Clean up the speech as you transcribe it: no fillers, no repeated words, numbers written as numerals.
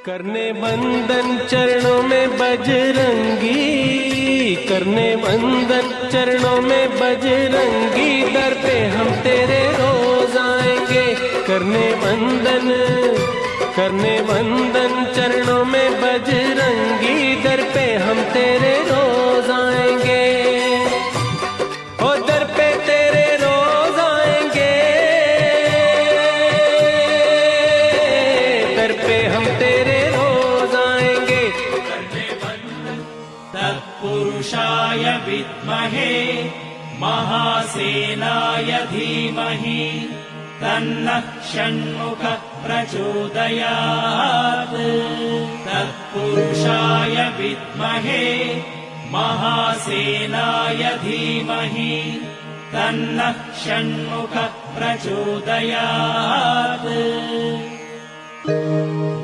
करने वंदन चरणों में बजरंगी, करने वंदन चरणों में बजरंगी, दर पे हम तेरे रोज आएंगे। करने वंदन चरणों में बजरंगी, दर पे हम तेरे रोज आएंगे। ओ दर पे तेरे रोज आएंगे, दर पे हम तेरे रोज आएंगे। तत्पुरुषाय विद्महे महासेनाय धीमहि तन्नः षण्मुखः प्रचोदयात्। तत्पुरुषाय विद्महे महासेनाय धीमहि तन्नः षण्मुखः प्रचोदयात्।